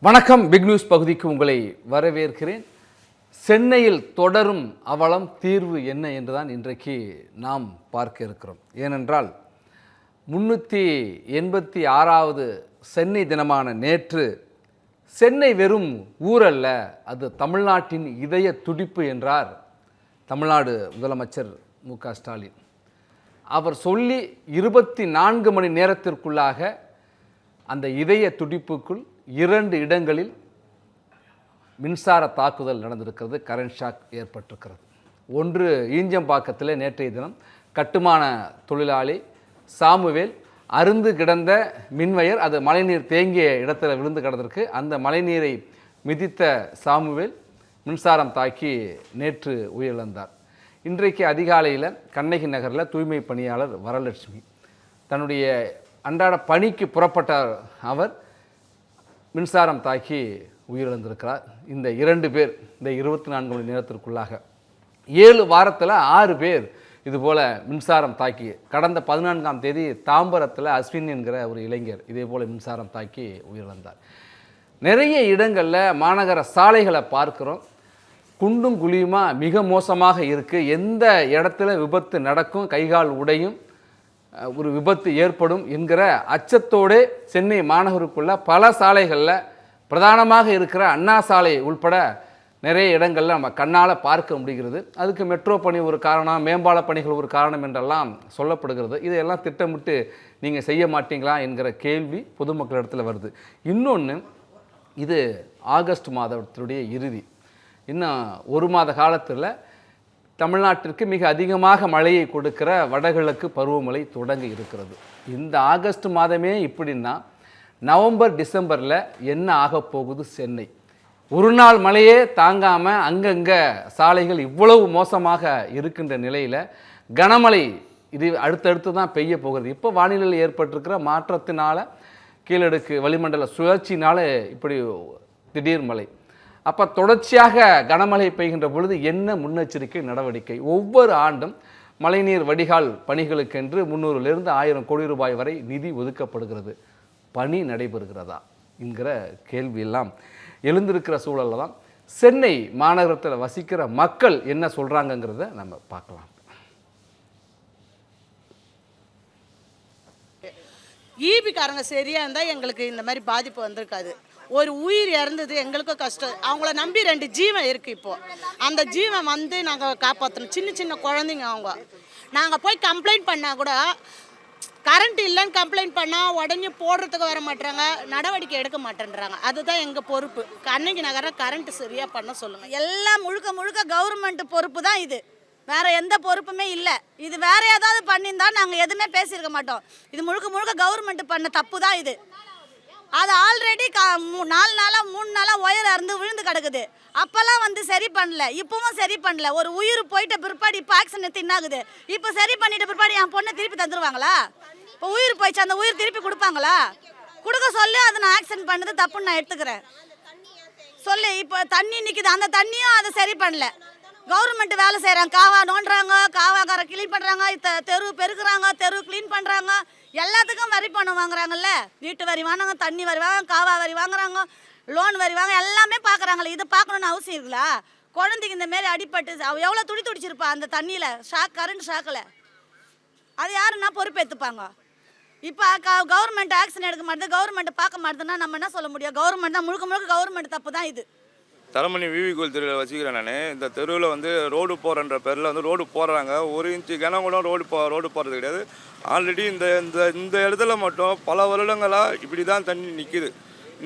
வணக்கம். Big news பகுதிக்கு உங்களை வரவேற்கிறேன். சென்னையில் தொடரும் அவலம் தீர்வு என்ன என்றுதான் இன்றைக்கு நாம் பார்க்க இருக்கிறோம். ஏனென்றால் 386வது சென்னை தினமான நேற்று சென்னை வெறும் ஊரல்ல, அது தமிழ்நாட்டின் இதய துடிப்பு என்றார் தமிழ்நாடு முதலமைச்சர் மு.க. ஸ்டாலின். அவர் சொல்லி 24 மணி நேரத்திற்குள்ளாக அந்த இதய துடிப்புக்குள் 2 இடங்களில் மின்சார தாக்குதல் நடந்திருக்கிறது. கரண்ட் ஷாக் ஏற்பட்டிருக்கிறது. ஒன்று ஈஞ்சம்பாக்கத்தில் நேற்றைய தினம் கட்டுமான தொழிலாளி சாமுவேல் அருந்து கிடந்த மின்வயர், அது மழைநீர் தேங்கிய இடத்துல விழுந்து கிடந்திருக்கு. அந்த மழைநீரை மிதித்த சாமுவேல் மின்சாரம் தாக்கி நேற்று உயிரிழந்தார். இன்றைக்கு அதிகாலையில் கண்ணகி நகரில் தூய்மை பணியாளர் வரலட்சுமி தன்னுடைய அன்றாட பணிக்கு புறப்பட்ட அவர் மின்சாரம் தாக்கி உயிரிழந்திருக்கிறார். இந்த 2 பேர் இந்த 24 மணி நேரத்திற்குள்ளாக 7 வாரத்தில் 6 பேர் இதுபோல் மின்சாரம் தாக்கி, கடந்த 14ஆம் தேதி தாம்பரத்தில் அஸ்வின் என்கிற ஒரு இளைஞர் இதே போல் மின்சாரம் தாக்கி உயிரிழந்தார். நிறைய இடங்களில் மாநகர சாலைகளை பார்க்குறோம், குண்டும் குழியுமா மிக மோசமாக இருக்குது. எந்த இடத்துல விபத்து நடக்கும், கைகால் உடையும், ஒரு விபத்து ஏற்படும் என்கிற அச்சத்தோடு சென்னை மாநகருக்குள்ள பல சாலைகளில், பிரதானமாக இருக்கிற அண்ணா சாலை உள்பட நிறைய இடங்களில் நம்ம கண்ணால் பார்க்க முடிகிறது. அதுக்கு மெட்ரோ பணி ஒரு காரணம், மேம்பால பணிகள் ஒரு காரணம் என்றெல்லாம் சொல்லப்படுகிறது. இதையெல்லாம் திட்டமிட்டு நீங்கள் செய்ய மாட்டீங்களா என்கிற கேள்வி பொதுமக்களிடத்தில் வருது. இன்னொன்று, இது ஆகஸ்ட் மாதத்தினுடைய இறுதி. இன்னும் 1 மாத காலத்தில் தமிழ்நாட்டிற்கு மிக அதிகமாக மழையை கொடுக்கிற வடகிழக்கு பருவமழை தொடங்கி இருக்கிறது. இந்த ஆகஸ்ட் மாதமே இப்படின்னா நவம்பர் டிசம்பரில் என்ன ஆகப் போகுது? சென்னை ஒரு நாள் மழையே தாங்காமல் அங்கங்கே சாலைகள் இவ்வளவு மோசமாக இருக்கின்ற நிலையில் கனமழை இது அடுத்தடுத்து தான் பெய்ய போகிறது. இப்போ வானிலையில் ஏற்பட்டிருக்கிற மாற்றத்தினால், கீழடுக்கு வளிமண்டல சுழற்சினால் இப்படி திடீர் மழை. அப்போ தொடர்ச்சியாக கனமழை பெய்கின்ற பொழுது என்ன முன்னெச்சரிக்கை நடவடிக்கை? ஒவ்வொரு ஆண்டும் மழைநீர் வடிகால் பணிகளுக்கென்று 300லிருந்து 1000 கோடி ரூபாய் வரை நிதி ஒதுக்கப்படுகிறது. பணி நடைபெறுகிறதா என்கிற கேள்வியெல்லாம் எழுந்திருக்கிற சூழலில் தான் சென்னை மாநகரத்தில் வசிக்கிற மக்கள் என்ன சொல்கிறாங்கங்கிறத நம்ம பார்க்கலாம். ஈபிக்காரங்க சரியாக இருந்தால் எங்களுக்கு இந்த மாதிரி பாதிப்பு வந்திருக்காது. ஒரு உயிர் இறந்தது எங்களுக்கும் கஷ்டம். அவங்கள நம்பி 2 ஜீவன் இருக்குது. இப்போது அந்த ஜீவன் வந்து நாங்கள் காப்பாற்றணும். சின்ன சின்ன குழந்தைங்க அவங்க. நாங்கள் போய் கம்ப்ளைண்ட் பண்ணால் கூட கரண்ட் இல்லைன்னு கம்ப்ளைண்ட் பண்ணால் உடனே போடுறதுக்கு வர மாட்டேறாங்க, நடவடிக்கை எடுக்க மாட்டேன்றாங்க. அதுதான் எங்கள் பொறுப்பு. கண்ணகி நகரை கரண்ட் சரியாக பண்ண சொல்லுங்கள். எல்லாம் முழுக்க கவர்மெண்ட் பொறுப்பு தான் இது. வேற எந்த பொறுப்புமே இல்லை. இது வேற ஏதாவது பண்ணியிருந்தா நாங்கள் எதுவுமே பேசியிருக்க மாட்டோம். இது முழுக்க கவர்மெண்ட் பண்ண தப்பு தான் இது. அது ஆல்ரெடி 4 நாளாக 3 நாளாக ஒயர் அறுந்து விழுந்து கிடக்குது. அப்போல்லாம் வந்து சரி பண்ணல, இப்போவும் சரி பண்ணல. ஒரு உயிர் போயிட்ட பிற்பாடு இப்போ ஆக்சிடென்ட் தின்னாகுது. இப்போ சரி பண்ணிட்ட பிற்பாடு என் பொண்ணை திருப்பி தந்துடுவாங்களா? இப்போ உயிர் போயிடுச்சு, அந்த உயிர் திருப்பி கொடுப்பாங்களா? கொடுக்க சொல்லி அதை நான் ஆக்சிடென்ட் பண்ணது தப்புன்னு நான் எடுத்துக்கிறேன். சொல்லு, இப்போ தண்ணி நிற்கிது, அந்த தண்ணியும் அதை சரி பண்ணல. கவர்மெண்ட் வேலை செய்கிறாங்க, காவா நோண்டுறாங்க, காவாக்கார கிளீன் பண்ணுறாங்க, தெரு பெருக்குறாங்க, தெரு கிளீன் பண்ணுறாங்க, எல்லாத்துக்கும் வரி பணம் வாங்குறாங்கல்ல. வீட்டு வரி வாங்குறாங்க, தண்ணி வரி வாங்க, காவா வரி வாங்குறாங்க, லோன் வரி வாங்க, எல்லாமே பார்க்குறாங்களே. இது பார்க்கணுன்னு அவசியம் இருக்குல்ல? குழந்தைக்கு இந்த மாரி அடிப்பட்டு எவ்வளோ துடிச்சிருப்பா அந்த தண்ணியில், கரண்ட் ஷாக்கில். அது யாருன்னா பொறுப்பேற்றுப்பாங்க? இப்போ கவர்மெண்ட் ஆக்ஷன் எடுக்க மாட்டேது, கவர்மெண்ட் பார்க்க மாட்டேதுன்னா நம்ம என்ன சொல்ல முடியும்? கவர்மெண்ட் தான் முழுக்க கவர்மெண்ட் தப்பு தான் இது. தரமணி விவி கோயில் தெருவில் வச்சுக்கிறேன் நான். இந்த தெருவில் வந்து ரோடு போகிறன்ற பேரில் வந்து ரோடு போடுறாங்க. 1 இன்ச்சு கனம் கூட ரோடு போடுறது கிடையாது. ஆல்ரெடி இந்த இடத்துல மட்டும் பல வருடங்களாக இப்படி தான் தண்ணி நிற்கிது.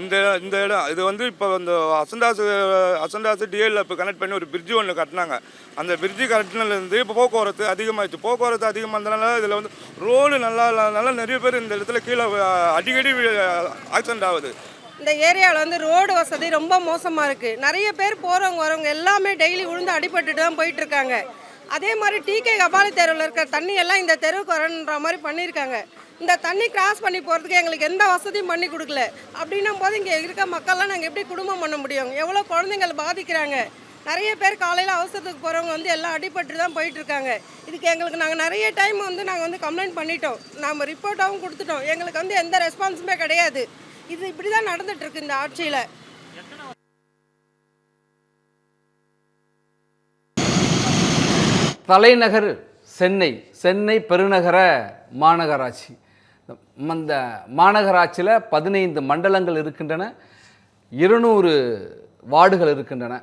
இந்த இடம் இது வந்து இப்போ இந்த அசண்டாசு டிஎல்ல இப்போ கனெக்ட் பண்ணி ஒரு பிரிட்ஜு ஒன்று கட்டினாங்க. அந்த பிரிட்ஜு கட்டினதுலேருந்து இப்போ போக்குவரத்து அதிகமாகிடுச்சு. போக்குவரத்து அதிகமானதுனால இதில் வந்து ரோடு நல்லா நிறைய பேர் இந்த இடத்துல கீழே அடிக்கடி ஆக்சிடென்ட் ஆகுது. இந்த ஏரியாவில் வந்து ரோடு வசதி ரொம்ப மோசமாக இருக்குது. நிறைய பேர் போகிறவங்க வரவங்க எல்லாமே டெய்லி விழுந்து அடிபட்டுட்டு தான் போயிட்டுருக்காங்க. அதே மாதிரி டிகே கபாலி தெருவில் இருக்கிற தண்ணி எல்லாம் இந்த தெருவுக்கு வரன்ற மாதிரி பண்ணியிருக்காங்க. இந்த தண்ணி கிராஸ் பண்ணி போகிறதுக்கு எங்களுக்கு எந்த வசதியும் பண்ணி கொடுக்கல. அப்படின்னும் போது இங்கே இருக்க மக்கள்லாம் நாங்கள் எப்படி குடும்பம் பண்ண முடியும்? எவ்வளோ குழந்தைங்கள் பாதிக்கிறாங்க. நிறைய பேர் காலையில் அவசரத்துக்கு போகிறவங்க வந்து எல்லாம் அடிபட்டு தான் போயிட்டுருக்காங்க. இதுக்கு எங்களுக்கு நாங்கள் நிறைய டைம் வந்து நாங்கள் வந்து கம்ப்ளைண்ட் பண்ணிட்டோம், நம்ம ரிப்போர்ட்டாகவும் கொடுத்துட்டோம். எங்களுக்கு வந்து எந்த ரெஸ்பான்ஸுமே கிடையாது. இது இப்படி தான் நடந்துகிட்ருக்கு இந்த ஆட்சியில். தலைநகர் சென்னை, சென்னை பெருநகர மாநகராட்சி. அந்த மாநகராட்சியில் 15 மண்டலங்கள் இருக்கின்றன, 200 வார்டுகள் இருக்கின்றன.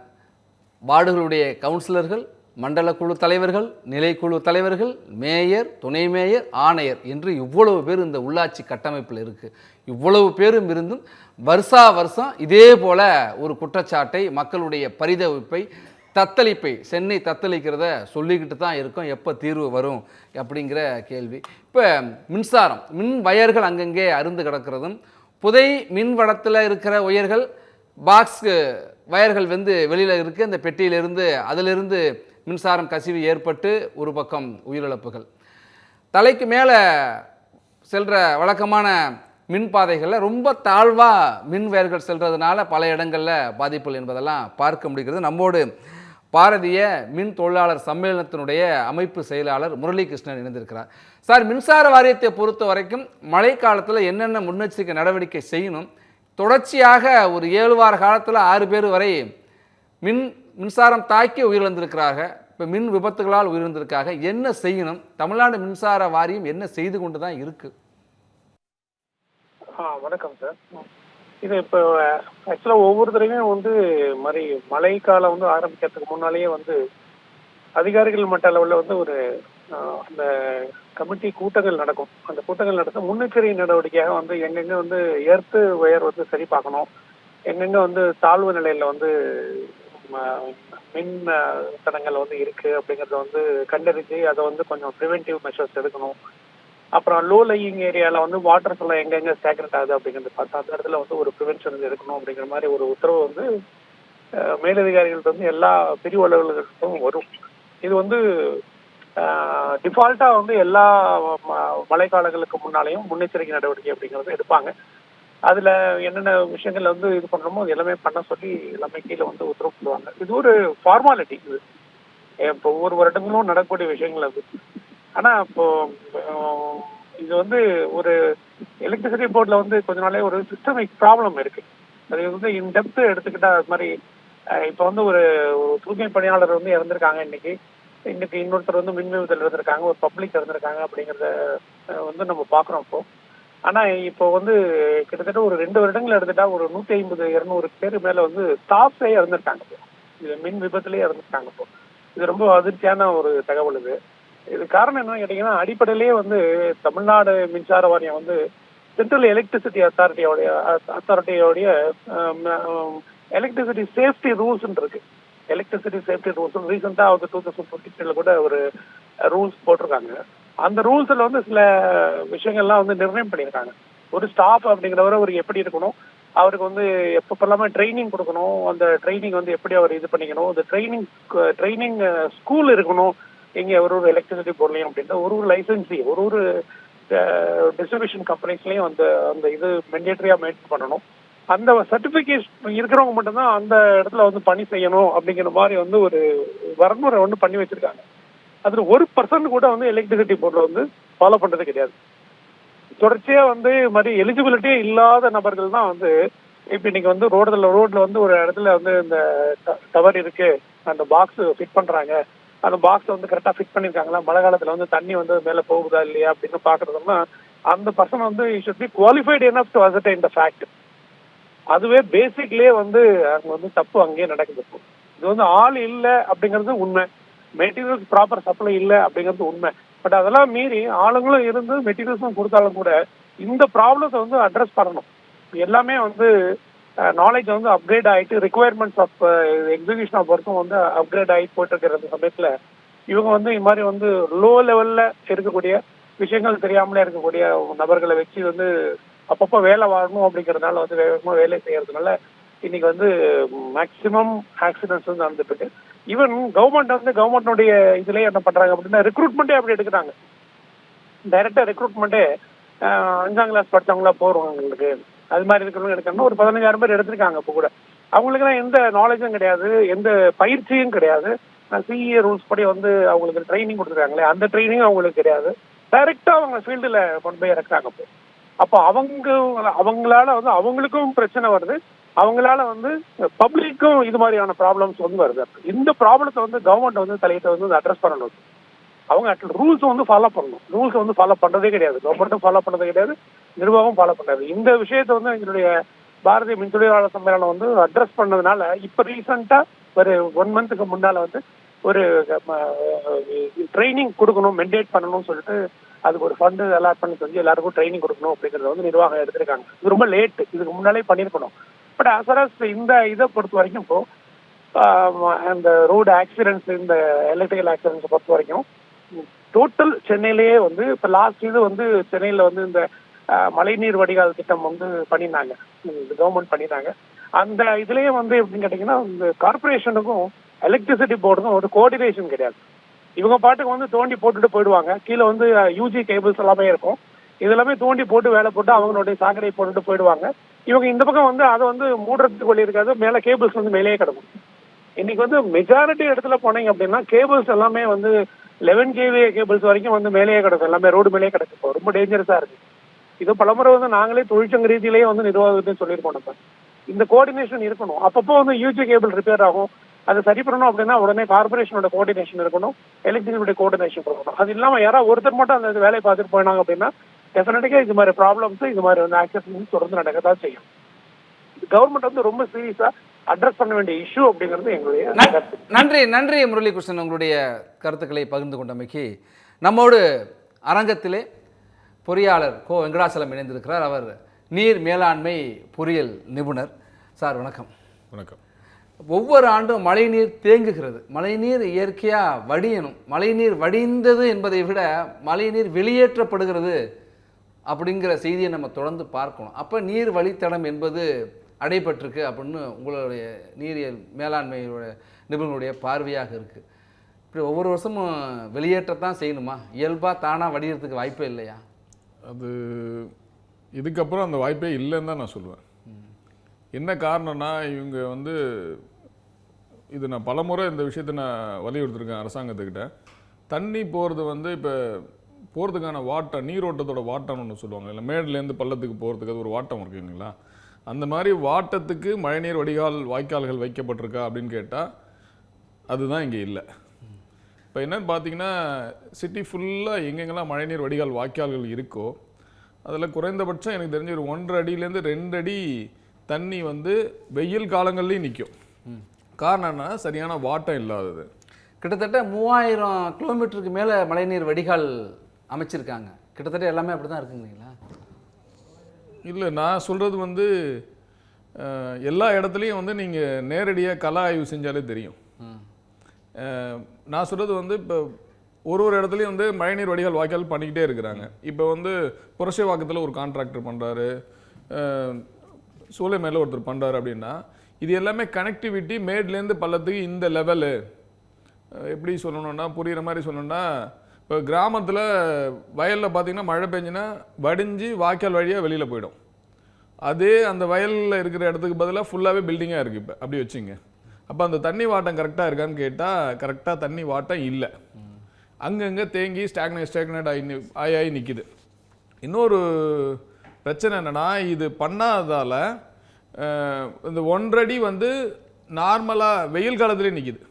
வார்டுகளுடைய கவுன்சிலர்கள், மண்டல குழு தலைவர்கள், நிலைக்குழு தலைவர்கள், மேயர், துணை மேயர், ஆணையர் என்று இவ்வளவு பேர் இந்த உள்ளாட்சி கட்டமைப்பில் இருக்குது. இவ்வளவு பேரும் இருந்தும் வருஷா வருஷம் இதே போல் ஒரு குற்றச்சாட்டை, மக்களுடைய பரிதவிப்பை, தத்தளிப்பை, சென்னை தத்தளிக்கிறத சொல்லிக்கிட்டு தான் இருக்கும். எப்போ தீர்வு வரும் அப்படிங்கிற கேள்வி. இப்போ மின்சாரம், மின் வயர்கள் அங்கங்கே அருந்து கிடக்கிறதும், புதை மின் வடத்தில் இருக்கிற உயர்கள் பாக்ஸ் வயர்கள் வந்து வெளியில் இருக்குது. அந்த பெட்டியிலிருந்து அதிலிருந்து மின்சாரம் கசிவு ஏற்பட்டு ஒரு பக்கம் உயிரிழப்புகள். தலைக்கு மேலே செல்கிற வழக்கமான மின் பாதைகளில் ரொம்ப தாழ்வாக மின் வயர்கள் செல்றதுனால பல இடங்களில் பாதிப்புகள் என்பதெல்லாம் பார்க்க முடிகிறது. நம்மோடு பாரதிய மின் தொழிலாளர் சம்மேளனத்தினுடைய அமைப்பு செயலாளர் முரளிகிருஷ்ணன் இணைந்திருக்கிறார். சார், மின்சார வாரியத்தை பொறுத்த வரைக்கும் மழை காலத்தில் என்னென்ன முன்னெச்சரிக்கை நடவடிக்கை செய்யணும்? தொடர்ச்சியாக ஒரு 7 வார காலத்தில் 6 பேர் வரை மின்சாரம் தாக்கி உயிரிழந்திருக்கிறார்கள். இப்போ மின் விபத்துகளால் உயிரிழந்திருக்காங்க. என்ன செய்யணும்? தமிழ்நாடு மின்சார வாரியம் என்ன செய்து கொண்டு தான் இருக்குது? வணக்கம் சார். இது இப்போ ஆக்சுவலாக ஒவ்வொரு தடவையும் வந்து மாதிரி மழை காலம் வந்து ஆரம்பிக்கிறதுக்கு முன்னாலேயே வந்து அதிகாரிகள் மட்ட அளவில் வந்து ஒரு அந்த கமிட்டி கூட்டங்கள் நடக்கும். அந்த கூட்டங்கள் நடத்த முன்னெச்சரிக்கை நடவடிக்கையாக வந்து எங்கெங்கே வந்து எர்த்து ஒயர் வந்து சரி பார்க்கணும், எங்கெங்கே வந்து தாழ்வு நிலையில் வந்து மின் தடங்கள் வந்து இருக்குது அப்படிங்கிறத வந்து கண்டறிஞ்சு அதை வந்து கொஞ்சம் ப்ரிவென்டிவ் மெஷர்ஸ் எடுக்கணும். அப்புறம் லோ லையிங் ஏரியாவில் வந்து வாட்டர்ஸ் எல்லாம் எங்கெங்கே சேக்ரெட் ஆகுது அப்படிங்கிறது பார்த்து அந்த இடத்துல வந்து ஒரு ப்ரிவென்ஷன் எடுக்கணும் அப்படிங்கிற மாதிரி ஒரு உத்தரவு வந்து மேலதிகாரிகள் வந்து எல்லா பிரிவு அலுவலர்களுக்கும் வரும். இது வந்து டிஃபால்ட்டாக வந்து எல்லா மழைக்காலங்களுக்கு முன்னாலேயும் முன்னெச்சரிக்கை நடவடிக்கை அப்படிங்கிறது எடுப்பாங்க. அதில் என்னென்ன விஷயங்கள் வந்து இது பண்ணுறோமோ அது எல்லாமே பண்ண சொல்லி எல்லாமே கீழே வந்து உத்தரவு போடுவாங்க. இது ஒரு ஃபார்மாலிட்டி. இது இப்போ ஒவ்வொரு வருடங்களும் நடக்கக்கூடிய விஷயங்கள் அது. ஆனால் இப்போ இது வந்து ஒரு எலக்ட்ரிசிட்டி போர்டில் வந்து கொஞ்ச நாளே ஒரு சிஸ்டமிக் ப்ராப்ளம் இருக்குது. அது வந்து இன் டெப்த் எடுத்துக்கிட்டால் அது மாதிரி இப்போ வந்து ஒரு தூய்மை பணியாளர் வந்து இறந்துருக்காங்க. இன்னைக்கு இன்னொருத்தர் வந்து மின் விபத்தில் இருந்திருக்காங்க, ஒரு பப்ளிக் இருந்திருக்காங்க அப்படிங்கிறத வந்து நம்ம பார்க்குறோம் இப்போ. ஆனால் இப்போ வந்து கிட்டத்தட்ட ஒரு 2 வருடங்கள் எடுத்துட்டா ஒரு 150-200 பேர் மேலே வந்து ஸ்டாஃப்ஸே இறந்துருக்காங்க. இப்போ இது மின் விபத்துலேயே இறந்துருக்காங்க. இப்போ இது ரொம்ப அதிர்ச்சியான ஒரு தகவல். இது காரணம் என்னன்னு கேட்டீங்கன்னா, அடிப்படையிலேயே வந்து தமிழ்நாடு மின்சார வாரியம் வந்து சென்ட்ரல் எலக்ட்ரிசிட்டி அத்தாரிட்டியோடைய எலக்ட்ரிசிட்டி சேஃப்டி ரூல்ஸ் இருக்கு. எலக்ட்ரிசிட்டி சேஃப்டி ரூல்ஸ் ரீசெண்டாக வந்து 2023 கூட ஒரு ரூல்ஸ் போட்டிருக்காங்க. அந்த ரூல்ஸில் வந்து சில விஷயங்கள்லாம் வந்து நிர்ணயம் பண்ணியிருக்காங்க. ஒரு ஸ்டாஃப் அப்படிங்கிறவரை அவர் எப்படி இருக்கணும், அவருக்கு வந்து எப்பப்பெல்லாமே ட்ரைனிங் கொடுக்கணும், அந்த ட்ரைனிங் வந்து எப்படி அவர் இது பண்ணிக்கணும், அந்த ட்ரைனிங் ஸ்கூல் இருக்கணும் இங்கே ஒரு எலக்ட்ரிசிட்டி போர்ட்லையும் அப்படின்ற ஒரு லைசன்சி ஒரு டிஸ்ட்ரிபியூஷன் கம்பெனிஸ்லையும் அந்த இது மெண்டேட்டரியாக மெயின்டைன் பண்ணணும். அந்த சர்டிஃபிகேஷன் இருக்கிறவங்க மட்டும்தான் அந்த இடத்துல வந்து பணி செய்யணும் அப்படிங்கிற மாதிரி வந்து ஒரு வரமுறை வந்து பண்ணி வச்சிருக்காங்க. அதில் 1% கூட வந்து எலக்ட்ரிசிட்டி போர்டில் வந்து ஃபாலோ பண்ணுறது கிடையாது. தொடர்ச்சியாக வந்து மாதிரி எலிஜிபிலிட்டியே இல்லாத நபர்கள் தான் வந்து இப்போ இன்னைக்கு வந்து ரோட்ல வந்து ஒரு இடத்துல வந்து இந்த டவர் இருக்கு, அந்த பாக்ஸ் ஃபிட் பண்ணுறாங்க, அந்த பாக்ஸ் வந்து கரெக்டாக ஃபிட் பண்ணியிருக்காங்களா, மழை காலத்தில் வந்து தண்ணி வந்து மேலே போகுதா இல்லையா அப்படின்னு பார்க்குறதுனா அந்த பர்சன் வந்து should be qualified enough to அசர்டைன் the fact. அதுவே பேசிக்லேயே வந்து அங்கே வந்து தப்பு அங்கேயே நடக்குது. இது வந்து ஆள் இல்லை அப்படிங்கிறது உண்மை, மெட்டீரியல்ஸ் ப்ராப்பர் சப்ளை இல்லை அப்படிங்கிறது உண்மை. பட் அதெல்லாம் மீறி ஆளுங்களும் இருந்து மெட்டீரியல்ஸும் கொடுத்தாலும் கூட இந்த ப்ராப்ளத்தை வந்து அட்ரஸ் பண்ணணும். எல்லாமே வந்து நாலேஜ் வந்து அப்கிரேட் ஆகிட்டு ரிக்குவயர்மெண்ட்ஸ் ஆஃப் எக்ஸிகியூஷன் ஆஃப் ஒர்க்கும் வந்து அப்கிரேட் ஆகிட்டு போயிட்டு இருக்கிற சமயத்தில் இவங்க வந்து இது மாதிரி வந்து லோ லெவலில் இருக்கக்கூடிய விஷயங்கள் தெரியாமலே இருக்கக்கூடிய நபர்களை வச்சு வந்து அப்பப்போ வேலை வாங்கணும் அப்படிங்கிறதுனால வந்து வேகமாக வேலை செய்யறதுனால இன்னைக்கு வந்து மேக்சிமம் ஆக்சிடென்ட்ஸ் வந்து நடந்துட்டு இருக்கு. ஈவன் கவர்மெண்ட்டுடைய இதுலேயே என்ன பண்ணுறாங்க அப்படின்னா ரெக்ரூட்மெண்ட்டே அப்படி எடுக்கிறாங்க. டைரெக்டாக ரெக்ரூட்மெண்ட்டே 5ஆம் கிளாஸ் படித்தவங்களா போகிறவங்களுக்கு அது மாதிரி இருக்கிறவங்க எடுக்கணும்னா ஒரு 15,000 பேர் எடுத்திருக்காங்க. இப்போ கூட அவங்களுக்குலாம் எந்த நாலேஜும் கிடையாது, எந்த பயிற்சியும் கிடையாது. சிஏ ரூல்ஸ் படி வந்து அவங்களுக்கு ட்ரைனிங் கொடுத்துருக்காங்களே அந்த ட்ரைனிங் அவங்களுக்கு கிடையாது. டைரெக்டாக அவங்க ஃபீல்டில் கொண்டு போய் இறக்குறாங்க. அப்போ அவங்களால வந்து அவங்களுக்கும் பிரச்சனை வருது, அவங்களால வந்து பப்ளிக்கும் இது மாதிரியான ப்ராப்ளம்ஸ் வந்து வருது. இந்த ப்ராப்ளத்தை வந்து கவர்மெண்ட் வந்து தலையிட்ட வந்து அட்ரஸ் பண்ணணும். அவங்க ரூல்ஸ் வந்து ஃபாலோ பண்ணணும். ரூல்ஸ் வந்து ஃபாலோ பண்றதே கிடையாது, கவர்மெண்ட்டும் ஃபாலோ பண்ணதே கிடையாது, நிர்வாகம் ஃபாலோ பண்ணாது. இந்த விஷயத்தை வந்து எங்களுடைய பாரதிய மின்துறையாளர் சம்மேளனம் வந்து அட்ரஸ் பண்ணதுனால இப்போ ரீசெண்டா ஒரு 1 மந்த்துக்கு முன்னால வந்து ஒரு ட்ரைனிங் கொடுக்கணும், மெண்டேட் பண்ணணும்னு சொல்லிட்டு அதுக்கு ஒரு ஃபண்டு அலாட் பண்ணி சொல்லி எல்லாருக்கும் ட்ரைனிங் கொடுக்கணும் அப்படிங்கறத வந்து நிர்வாகம் எடுத்திருக்காங்க. இது ரொம்ப லேட், இதுக்கு முன்னாலே பண்ணியிருக்கணும். பட் அசரஸ் இந்த இதை பொறுத்த வரைக்கும் இப்போ அந்த ரோடு ஆக்சிடென்ட்ஸ், இந்த எலக்ட்ரிக்கல் ஆக்சிடென்ட்ஸ் பொறுத்த வரைக்கும் டோட்டல் சென்னையிலேயே வந்து இப்போ லாஸ்ட் இது வந்து சென்னையில் வந்து இந்த மழைநீர் வடிகால் திட்டம் வந்து பண்ணினாங்க, கவர்மெண்ட் பண்ணினாங்க. அந்த இதுலேயே வந்து எப்படின்னு கேட்டிங்கன்னா இந்த கார்பரேஷனுக்கும் எலக்ட்ரிசிட்டி போர்டுக்கும் ஒரு கோஆர்டினேஷன் கிடையாது. இவங்க பாட்டுக்கு வந்து தோண்டி போட்டுட்டு போயிடுவாங்க. கீழே வந்து யூஜி கேபிள்ஸ் எல்லாமே இருக்கும், இதெல்லாமே தோண்டி போட்டு வேலை போட்டு அவங்களுடைய சாக்கடை போட்டுட்டு போயிடுவாங்க. இவங்க இந்த பக்கம் வந்து அதை வந்து மூடுறதுக்கு வழி இருக்காது, மேலே கேபிள்ஸ் வந்து மேலேயே கிடக்கும். இன்னைக்கு வந்து மெஜாரிட்டி இடத்துல போனீங்க அப்படின்னா கேபிள்ஸ் எல்லாமே வந்து 11 kVA கேபிள்ஸ் வரைக்கும் வந்து மேலேயே கிடக்கும், எல்லாமே ரோடு மேலேயே கிடக்கும். ரொம்ப டேஞ்சரஸா இருக்கு. இது பலமுறை வந்து நாங்களே தொழிற்சங்க ரீதியிலேயே வந்து நிர்வாகத்தை சொல்லியிருக்கோம். நம்ம இந்த கோஆர்டினேஷன் இருக்கணும். அப்பப்போ வந்து யூஜி கேபிள் ரிப்பேர் ஆகும், அதை சரி பண்ணணும் அப்படின்னா உடனே கார்பரேஷனோட கோஆர்டினேஷன் இருக்கணும், எலக்ட்ரிசிட்டியோட கோஆர்டினேஷன் இருக்கணும். அது இல்லாமல் யாராவது ஒருத்தர் மட்டும் அந்த வேலையை பார்த்துட்டு போயினாங்க அப்படின்னா டெஃபினட்டிக்காக இது மாதிரி ப்ராப்ளம்ஸ், இது மாதிரி வந்து ஆக்சிடென்ட்ஸ் தொடர்ந்து நடக்கத்தான் செய்யும். கவர்மெண்ட் வந்து ரொம்ப சீரியஸா அட்ரஸ் பண்ண வேண்டிய இஷ்யூ அப்படிங்கிறது எங்களுடைய நன்றி. நன்றி முரளிகிருஷ்ணன், உங்களுடைய கருத்துக்களை பகிர்ந்து கொண்டமைக்கு. நம்மோடு அரங்கத்திலே பொறியாளர் கோ வெங்கடாசலம் இணைந்திருக்கிறார். அவர் நீர் மேலாண்மை பொறியியல் நிபுணர். சார் வணக்கம். வணக்கம். ஒவ்வொரு ஆண்டும் மழைநீர் தேங்குகிறது. மழைநீர் இயற்கையாக வடியணும். மழைநீர் வடிந்தது என்பதை விட மழைநீர் வெளியேற்றப்படுகிறது அப்படிங்கிற செய்தியை நம்ம தொடர்ந்து பார்க்கணும். அப்போ நீர் வழித்தடம் என்பது அடைபட்டிருக்கு அப்படின்னு உங்களுடைய நீரியல் மேலாண்மையோட நிபுணர்களுடைய பார்வையாக இருக்குது. இப்படி ஒவ்வொரு வருஷமும் வெளியேற்றத்தான் செய்யணுமா? இயல்பாக தானாக வடிகிறதுக்கு வாய்ப்பே இல்லையா? அது இதுக்கப்புறம் அந்த வாய்ப்பே இல்லைன்னு தான் நான் சொல்லுவேன். என்ன காரணம்னா இவங்க வந்து இது நான் பலமுறை இந்த விஷயத்தை நான் வலியுறுத்திருக்கேன் அரசாங்கத்துக்கிட்ட. தண்ணி போகிறது வந்து இப்போ போகிறதுக்கான வாட்டம், நீரோட்டத்தோட வாட்டம்னு ஒன்று சொல்லுவாங்க இல்லை, மேட்லேருந்து பள்ளத்துக்கு போகிறதுக்கு அது ஒரு வாட்டம் இருக்குங்களா, அந்த மாதிரி வாட்டத்துக்கு மழைநீர் வடிகால் வாய்க்கால்கள் வைக்கப்பட்டிருக்கா அப்படின்னு கேட்டால் அதுதான் இங்கே இல்லை. இப்போ என்னன்னு பார்த்தீங்கன்னா சிட்டி ஃபுல்லாக எங்கெங்கெல்லாம் மழைநீர் வடிகால் வாய்க்கால்கள் இருக்கோ அதில் குறைந்தபட்சம் எனக்கு தெரிஞ்ச ஒரு 1.5 அடியிலேருந்து 2 அடி தண்ணி வந்து வெயில் காலங்கள்லேயும் நிற்கும். காரணம்னா சரியான வாட்டம் இல்லாதது. கிட்டத்தட்ட 3000 கிலோமீட்டருக்கு மேலே மழைநீர் வடிகால் அமைச்சிருக்காங்க. கிட்டத்தட்ட எல்லாமே அப்படி தான் இருக்குங்களா? இல்லை, நான் சொல்கிறது வந்து எல்லா இடத்துலையும் வந்து நீங்கள் நேரடியாக கள ஆய்வு செஞ்சாலே தெரியும். நான் சொல்கிறது வந்து இப்போ ஒரு இடத்துலையும் வந்து மழைநீர் வடிகால் வாய்க்கால் பண்ணிக்கிட்டே இருக்கிறாங்க. இப்போ வந்து புரட்சிவாக்கத்தில் ஒரு கான்ட்ராக்டர் பண்ணுறாரு, சூளை மேலே ஒருத்தர் பண்ணுறாரு அப்படின்னா இது எல்லாமே கனெக்டிவிட்டி மேட்லேருந்து பள்ளத்துக்கு இந்த லெவலு. எப்படி சொல்லணுன்னா புரிகிற மாதிரி சொல்லணுன்னா இப்போ கிராமத்தில் வயலில் பார்த்திங்கன்னா மழை பெஞ்சுன்னா வடிஞ்சு வாய்க்கால் வழியாக வெளியில் போயிடும். அதே அந்த வயலில் இருக்கிற இடத்துக்கு பதிலாக ஃபுல்லாகவே பில்டிங்காக இருக்குது. இப்போ அப்படி வச்சுங்க. அப்போ அந்த தண்ணி வாட்டம் கரெக்டாக இருக்கான்னு கேட்டால் கரெக்டாக தண்ணி வாட்டம் இல்லை. அங்கங்கே தேங்கி ஸ்டாக்னேட் ஆகி நிற்கிது. இன்னொரு பிரச்சனை என்னென்னா இது பண்ணாததால் இந்த 1.5 அடி வந்து நார்மலாக வெயில் காலத்துலேயே நிற்கிது.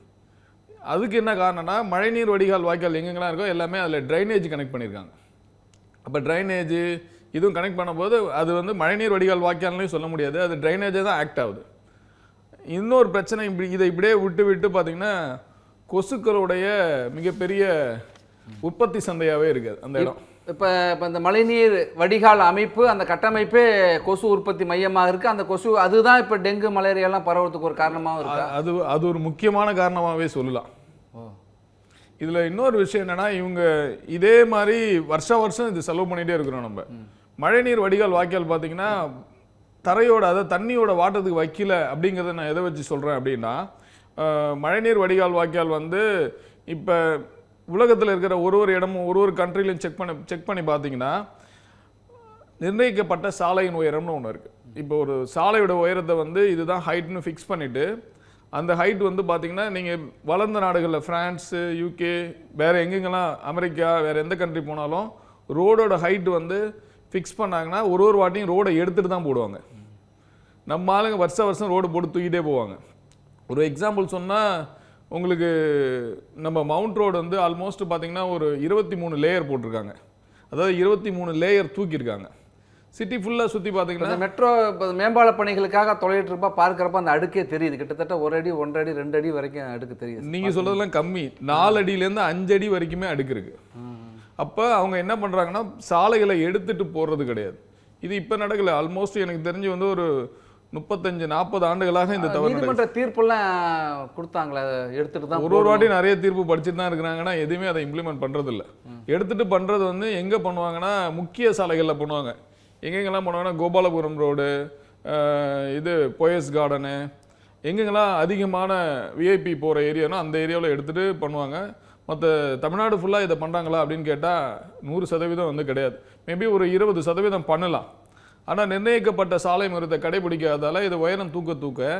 அதுக்கு என்ன காரணம்னா மழைநீர் வடிகால் வாய்க்கால் எங்கெங்கெல்லாம் இருக்கோ எல்லாமே அதில் ட்ரைனேஜ் கனெக்ட் பண்ணியிருக்காங்க. அப்போ ட்ரைனேஜ் இதுவும் கனெக்ட் பண்ணும்போது அது வந்து மழைநீர் வடிகால் வாய்க்கால்லையும் சொல்ல முடியாது, அது ட்ரைனேஜே தான் ஆக்ட் ஆகுது. இன்னொரு பிரச்சனை இதை இப்படியே விட்டு பார்த்திங்கன்னா கொசுக்களுடைய மிகப்பெரிய உற்பத்தி சந்தையாகவே இருக்குது அந்த இடம். இப்போ இந்த மழைநீர் வடிகால் அமைப்பு அந்த கட்டமைப்பே கொசு உற்பத்தி மையமாக இருக்குது. அந்த கொசு அதுதான் இப்போ டெங்கு மலேரியாலாம் பரவுறதுக்கு ஒரு காரணமாகவும் இருக்குது. அது ஒரு முக்கியமான காரணமாகவே சொல்லலாம். இதில் இன்னொரு விஷயம் என்னென்னா இவங்க இதே மாதிரி வருஷம் இது செலவு பண்ணிகிட்டே இருக்கிறோம். நம்ம மழைநீர் வடிகால் வாய்க்கால் பார்த்திங்கன்னா தரையோட அதாவது தண்ணியோட வாட்டத்துக்கு வைக்கல அப்படிங்கிறத நான் எதை வச்சு சொல்கிறேன் அப்படின்னா மழைநீர் வடிகால் வாய்க்கால் வந்து இப்போ உலகத்தில் இருக்கிற ஒரு இடமும் ஒரு கண்ட்ரிலையும் செக் பண்ணி பார்த்தீங்கன்னா நிர்ணயிக்கப்பட்ட சாலையின் உயரம்னு ஒன்று இருக்குது. இப்போ ஒரு சாலையோட உயரத்தை வந்து இதுதான் ஹைட்னு ஃபிக்ஸ் பண்ணிவிட்டு அந்த ஹைட் வந்து பார்த்திங்கன்னா நீங்கள் வளர்ந்த நாடுகளில் ஃப்ரான்ஸு, யூகே, வேறு எங்கெங்கெல்லாம் அமெரிக்கா, வேறு எந்த கண்ட்ரி போனாலும் ரோடோட ஹைட் வந்து ஃபிக்ஸ் பண்ணாங்கன்னா ஒரு வாட்டியும் ரோடை எடுத்துகிட்டு தான் போடுவாங்க. நம்ம ஆளுங்க வருஷம் ரோடு போட்டு தூக்கிட்டே போவாங்க. ஒரு எக்ஸாம்பிள் சொன்னால் உங்களுக்கு நம்ம மவுண்ட் ரோடு வந்து ஆல்மோஸ்ட் பார்த்தீங்கன்னா ஒரு 23 லேயர் போட்டிருக்காங்க. அதாவது 23 லேயர் தூக்கியிருக்காங்க. சிட்டி ஃபுல்லாக சுற்றி பார்த்தீங்கன்னா மெட்ரோ மேம்பால பணிகளுக்காக தொலைட்டு இருப்பா பார்க்குறப்ப அந்த அடுக்கே தெரியுது. கிட்டத்தட்ட 1 அடி 1.5 அடி 2 அடி வரைக்கும் அடுக்கு தெரியுது. நீங்கள் சொல்கிறதெல்லாம் கம்மி. 4 அடியிலேருந்து 5 அடி வரைக்குமே அடுக்கு இருக்கு. அப்போ அவங்க என்ன பண்ணுறாங்கன்னா சாலைகளை எடுத்துட்டு போகிறது கிடையாது. இது இப்போ நடக்கல. ஆல்மோஸ்ட் எனக்கு தெரிஞ்சு வந்து ஒரு 35-40 ஆண்டுகளாக இந்த தவறு நீதிமன்ற தீர்ப்பெல்லாம் கொடுத்தாங்களே, எடுத்துட்டு தான் ஒரு வாட்டி நிறைய தீர்ப்பு படிச்சுட்டு தான் இருக்கிறாங்கன்னா எதுவுமே அதை இம்ப்ளிமெண்ட் பண்ணுறது இல்லை. எடுத்துட்டு பண்ணுறது வந்து எங்கே பண்ணுவாங்கன்னா முக்கிய சாலைகளில் பண்ணுவாங்க. எங்கெங்கெல்லாம் பண்ணுவாங்கன்னா கோபாலபுரம் ரோடு, இது போயஸ் கார்டனு, எங்கெங்கெல்லாம் அதிகமான விஐபி போகிற ஏரியானோ அந்த ஏரியாவில் எடுத்துகிட்டு பண்ணுவாங்க. மற்ற தமிழ்நாடு ஃபுல்லாக இதை பண்ணுறாங்களா அப்படின்னு கேட்டால் 100% வந்து கிடையாது. மேபி ஒரு 20% பண்ணலாம். ஆனால் நிர்ணயிக்கப்பட்ட சாலை மரத்தை கடைபிடிக்காதால இது உயரம் தூக்க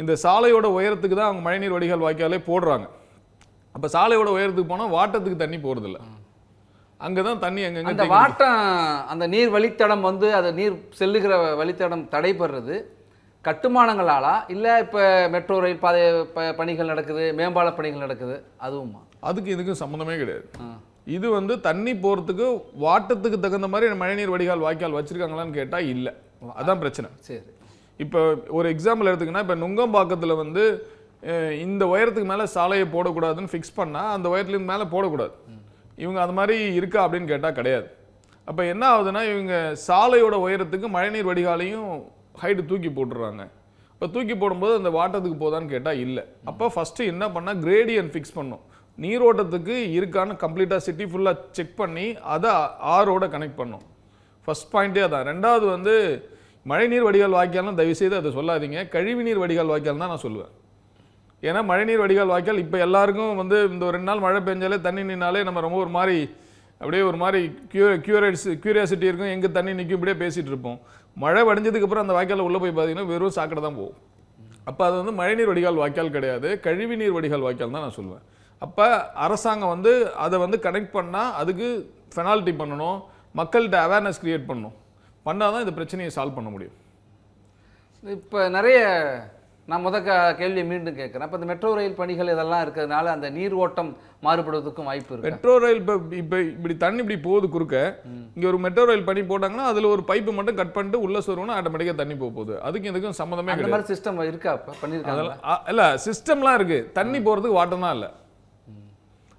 இந்த சாலையோட உயரத்துக்கு தான் அவங்க மழைநீர் வடிகால் வாய்க்காலே போடுறாங்க. அப்போ சாலையோட உயரத்துக்கு போனால் வாட்டத்துக்கு தண்ணி போகிறதில்ல. அங்கே தான் தண்ணி அந்த அங்கங்கே வாட்டம், அந்த நீர் வழித்தடம் வந்து அது நீர் செல்லுகிற வழித்தடம் தடைபடுறது கட்டுமானங்களாலா இல்லை இப்போ மெட்ரோ ரயில் பாதை பணிகள் நடக்குது, மேம்பால பணிகள் நடக்குது, அதுவுமா? அதுக்கு இதுக்கும் சம்மந்தமே கிடையாது. இது வந்து தண்ணி போகிறதுக்கு வாட்டத்துக்கு தகுந்த மாதிரி மழைநீர் வடிகால் வாய்க்கால் வச்சுருக்காங்களான்னு கேட்டால் இல்லை. அதான் பிரச்சனை. சரி, இப்போ ஒரு எக்ஸாம்பிள் எடுத்துக்கினா இப்போ நுங்கம்பாக்கத்தில் வந்து இந்த உயரத்துக்கு மேலே சாலையை போடக்கூடாதுன்னு ஃபிக்ஸ் பண்ணால் அந்த உயரத்துலேருந்து மேலே போடக்கூடாது. இவங்க அது மாதிரி இருக்கா அப்படின்னு கேட்டால் கிடையாது. அப்போ என்ன ஆகுதுன்னா இவங்க சாலையோட உயரத்துக்கு மழைநீர் வடிகாலையும் ஹைட்டு தூக்கி போட்டுடுறாங்க. இப்போ தூக்கி போடும்போது அந்த வாட்டத்துக்கு போதான்னு கேட்டால் இல்லை. அப்போ ஃபஸ்ட்டு என்ன பண்ணால் கிரேடியன்ட் ஃபிக்ஸ் பண்ணணும். நீரோட்டத்துக்கு இருக்கான்னு கம்ப்ளீட்டாக சிட்டி ஃபுல்லாக செக் பண்ணி அதை ஆரோட கனெக்ட் பண்ணணும். ஃபஸ்ட் பாயிண்ட்டே அதான். ரெண்டாவது வந்து மழைநீர் வடிகால் வாய்க்கால்னு தயவுசெய்து அதை சொல்லாதீங்க, கழிவுநீர் வடிகால் வாய்க்கால் தான் நான் சொல்லுவேன். ஏன்னா மழைநீர் வடிகால் வாய்க்கால் இப்போ எல்லாருக்கும் வந்து இந்த 2 நாள் மழை பெஞ்சாலே தண்ணி நின்னாலே நம்ம ரொம்ப ஒரு மாதிரி அப்படியே ஒரு மாதிரி கியூரியாசிட்டி இருக்கும், எங்கே தண்ணி நிற்கும் இப்படியே பேசிகிட்டு இருப்போம். மழை வடிஞ்சதுக்கப்புறம் அந்த வாய்க்காலில் உள்ளே போய் பார்த்தீங்கன்னா வெறும் சாக்கடை தான் போகும். அப்போ அது வந்து மழைநீர் வடிகால் வாய்க்கால் கிடையாது, கழிவுநீர் வடிகால் வாய்க்கால் தான் நான் சொல்லுவேன். அப்போ அரசாங்கம் வந்து அதை வந்து கனெக்ட் பண்ணால் அதுக்கு பெனால்ட்டி பண்ணணும், மக்கள்கிட்ட அவேர்னஸ் கிரியேட் பண்ணணும். பண்ணால் தான் இந்த பிரச்சனையை சால்வ் பண்ண முடியும். இப்போ நிறைய நான் கேள்வியை மீண்டும் கேட்குறேன். அப்போ இந்த மெட்ரோ ரயில் பணிகள் இதெல்லாம் இருக்கிறதுனால அந்த நீர் ஓட்டம் மாறுபடுவதற்கும் வாய்ப்பு இருக்கு. மெட்ரோ ரயில் இப்போ இப்படி தண்ணி இப்படி போகுது குறுக்க, இங்கே ஒரு மெட்ரோ ரயில் பணி போட்டாங்கன்னா அதில் ஒரு பைப்பு மட்டும் கட் பண்ணிட்டு உள்ள சொருவனா ஆட்டோமேட்டிக்காக தண்ணி போகுது. அதுக்கு இதுக்கும் சம்மந்தமே அந்த மாதிரி சிஸ்டம் இருக்கா? பண்ணியிருக்காங்க. இல்லை, சிஸ்டம்லாம் இருக்குது, தண்ணி போகிறதுக்கு வாட்டம் தான் இல்லை.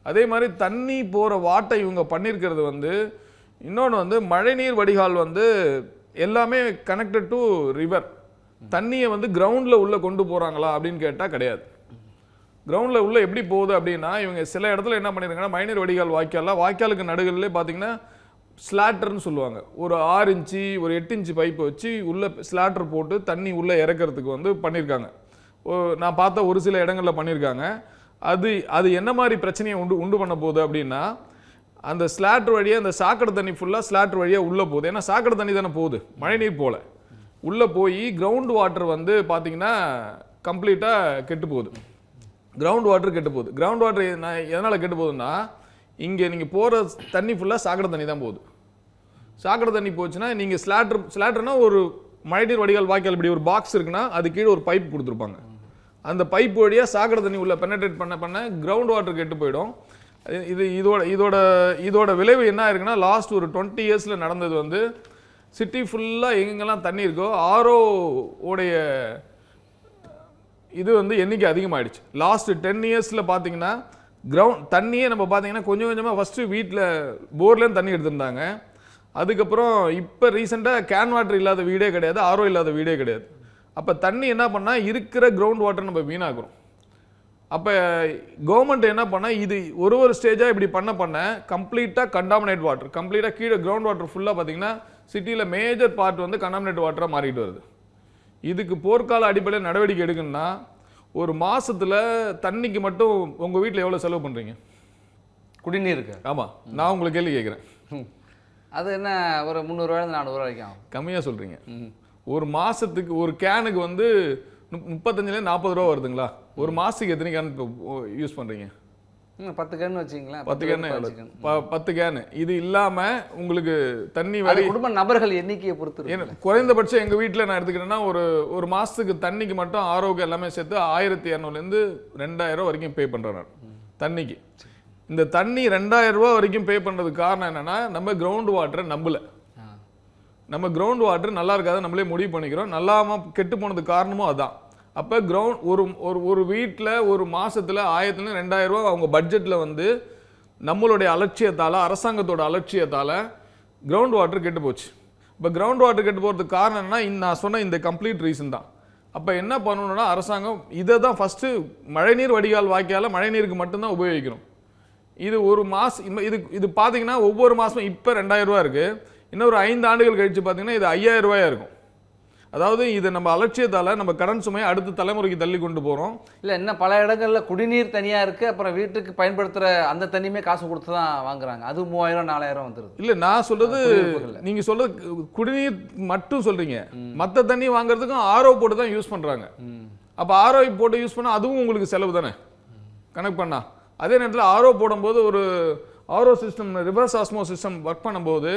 அதே மாதிரி தண்ணி போகிற வாட்டை இவங்க பண்ணியிருக்கிறது வந்து இன்னொன்று வந்து மழைநீர் வடிகால் வந்து எல்லாமே கனெக்டட் டு ரிவர். தண்ணியை வந்து கிரவுண்டில் உள்ளே கொண்டு போகிறாங்களா அப்படின்னு கேட்டால் கிடையாது. கிரவுண்டில் உள்ளே எப்படி போகுது அப்படின்னா இவங்க சில இடத்துல என்ன பண்ணியிருக்காங்கன்னா மழைநீர் வடிகால் வாய்க்காலுக்கு நடுகளிலே பார்த்தீங்கன்னா ஸ்லாட்டர்னு சொல்லுவாங்க. ஒரு 6 இன்ச்சு ஒரு 8 இன்ச்சு பைப்பை வச்சு உள்ளே ஸ்லாட்டர் போட்டு தண்ணி உள்ளே இறக்கிறதுக்கு வந்து பண்ணியிருக்காங்க. நான் பார்த்த ஒரு சில இடங்களில் பண்ணியிருக்காங்க. அது என்ன மாதிரி பிரச்சனையை உண்டு பண்ண போகுது அப்படின்னா அந்த ஸ்லாட்டர் வழியாக அந்த சாக்கடை தண்ணி ஃபுல்லாக ஸ்லாட்டர் வழியாக உள்ளே போகுது. ஏன்னா சாக்கடை தண்ணி தானே போகுது, மழைநீர் போல உள்ளே போய் கிரவுண்ட் வாட்டர் வந்து பார்த்தீங்கன்னா கம்ப்ளீட்டாக கெட்டு போகுது. கிரவுண்ட் வாட்டர் கெட்டு போகுது. கிரவுண்ட் வாட்டர் எதனால் கெட்டு போகுதுன்னா இங்கே நீங்கள் போகிற தண்ணி ஃபுல்லாக சாக்கடை தண்ணி தான் போகுது. சாக்கடை தண்ணி போச்சுன்னா நீங்கள் ஸ்லாட்டர்னா ஒரு மழைநீர் வடிகால் வாய்க்கால் இப்படி ஒரு பாக்ஸ் இருக்குன்னா அது கீழே ஒரு பைப் கொடுத்துருப்பாங்க. அந்த பைப் வழியாக சாக்கடை தண்ணி உள்ள பெனட்ரேட் பண்ண கிரவுண்ட் வாட்டர் கெட்டு போயிடும். இதோட விளைவு என்ன இருக்குன்னா லாஸ்ட் ஒரு 20 இயர்ஸில் நடந்தது வந்து சிட்டி ஃபுல்லாக எங்கெங்கெல்லாம் தண்ணி இருக்கோ ஆர்ஓ உடைய இது வந்து எண்ணிக்கை அதிகமாகிடுச்சு. லாஸ்ட் 10 இயர்ஸில் பார்த்தீங்கன்னா தண்ணியே நம்ம பார்த்தீங்கன்னா கொஞ்சம் கொஞ்சமாக ஃபஸ்ட்டு வீட்டில் போர்லேருந்து தண்ணி எடுத்திருந்தாங்க. அதுக்கப்புறம் இப்போ ரீசெண்டாக கேன் வாட்டர் இல்லாத வீடே கிடையாது, ஆர்ஓ இல்லாத வீடே கிடையாது. அப்போ தண்ணி என்ன பண்ணால் இருக்கிற கிரவுண்ட் வாட்டர் நம்ம வீணாக்குறோம். அப்போ கவர்மெண்ட் என்ன பண்ணால் இது ஒரு ஸ்டேஜாக இப்படி பண்ண கம்ப்ளீட்டாக கண்டாமினேட் வாட்டர், கம்ப்ளீட்டாக கீழே கிரவுண்ட் வாட்டர் ஃபுல்லாக பார்த்தீங்கன்னா சிட்டியில் மேஜர் பார்ட் வந்து கண்டாமினேட் வாட்டராக மாறிட்டு வருது. இதுக்கு போர்க்கால அடிப்படையில் நடவடிக்கை எடுக்கணும்னா ஒரு மாதத்தில் தண்ணிக்கு மட்டும் உங்கள் வீட்டில் எவ்வளோ செலவு பண்ணுறீங்க? குடிநீருக்கு? ஆமாம், நான் உங்களுக்கு கேள்வி கேட்குறேன். அது என்ன ஒரு 300 ரூபாயிலிருந்து 400 வரைக்கும் கம்மியாக சொல்கிறீங்க. ஒரு மாதத்துக்கு ஒரு கேனுக்கு வந்து 35லேருந்து 40 ரூபா வருதுங்களா? ஒரு மாதத்துக்கு எத்தனை கேன் யூஸ் பண்ணுறீங்க? 10 கேன் வச்சிங்களா? 10 can 10 can. இது இல்லாம உங்களுக்கு தண்ணி வரி குடும்ப நபர்கள் எண்ணிக்கையை பொறுத்து குறைந்தபட்சம் எங்க வீட்டில் நான் எடுத்துக்கிட்டேன்னா ஒரு மாசத்துக்கு தண்ணிக்கு மட்டும் ஆரோக்கியம் எல்லாமே சேர்த்து 1200 2000 வரைக்கும் பே பண்றேன் நான் தண்ணிக்கு. இந்த தண்ணி 2000 வரைக்கும் பே பண்றதுக்கு காரணம் என்னன்னா, நம்ம கிரவுண்ட் வாட்டரை நம்பல. நம்ம கிரவுண்ட் வாட்டர் நல்லா இருக்காது நம்மளே முடிவு பண்ணிக்கிறோம். நல்லாம கெட்டு போனதுக்கு காரணமும் அதான். அப்போ ஒரு வீட்டில் ஒரு மாதத்தில் 1000 2000 அவங்க பட்ஜெட்டில் நம்மளுடைய அலட்சியத்தால், அரசாங்கத்தோட அலட்சியத்தால் கிரவுண்ட் வாட்டர் கெட்டு போச்சு. இப்போ கிரவுண்ட் வாட்டர் கெட்டு போகிறதுக்கு காரணம் என்னன்னா, நான் சொன்ன இந்த கம்ப்ளீட் ரீசன் தான். அப்போ என்ன பண்ணணும்னா, அரசாங்கம் இதை தான் ஃபஸ்ட்டு மழைநீர் வடிகால் வாய்க்கால மழைநீருக்கு மட்டும்தான் உபயோகிக்கணும். இது ஒரு மாதம் இது பார்த்தீங்கன்னா ஒவ்வொரு மாதமும் இப்போ 2000 இருக்குது. இன்னும் ஒரு 5 ஆண்டுகள் கழித்து பார்த்தீங்கன்னா இது 5000 இருக்கும். அதாவது இது நம்ம அலட்சியத்தால் நம்ம கடன் சுமையை அடுத்த தலைமுறைக்கு தள்ளி கொண்டு போகிறோம். இல்லை, இன்னும் பல இடங்களில் குடிநீர் தனியாக இருக்குது. அப்புறம் வீட்டுக்கு பயன்படுத்துகிற அந்த தண்ணியுமே காசு கொடுத்து தான் வாங்குறாங்க. அது 3000 4000 வந்துடுது. இல்லை, நான் சொல்கிறது நீங்கள் சொல்கிறது குடிநீர் மட்டும் சொல்கிறீங்க. மற்ற தண்ணி வாங்குறதுக்கும் ஆர்ஓ போட்டு தான் யூஸ் பண்ணுறாங்க. அப்போ ஆர்ஓ போட்டு யூஸ் பண்ணால் அதுவும் உங்களுக்கு செலவு தானே கணக்கு பண்ணா. அதே நேரத்தில் ஆர்ஓ போடும்போது ஒரு RO system, reverse ஆஸ்மோ system work பண்ணும்போது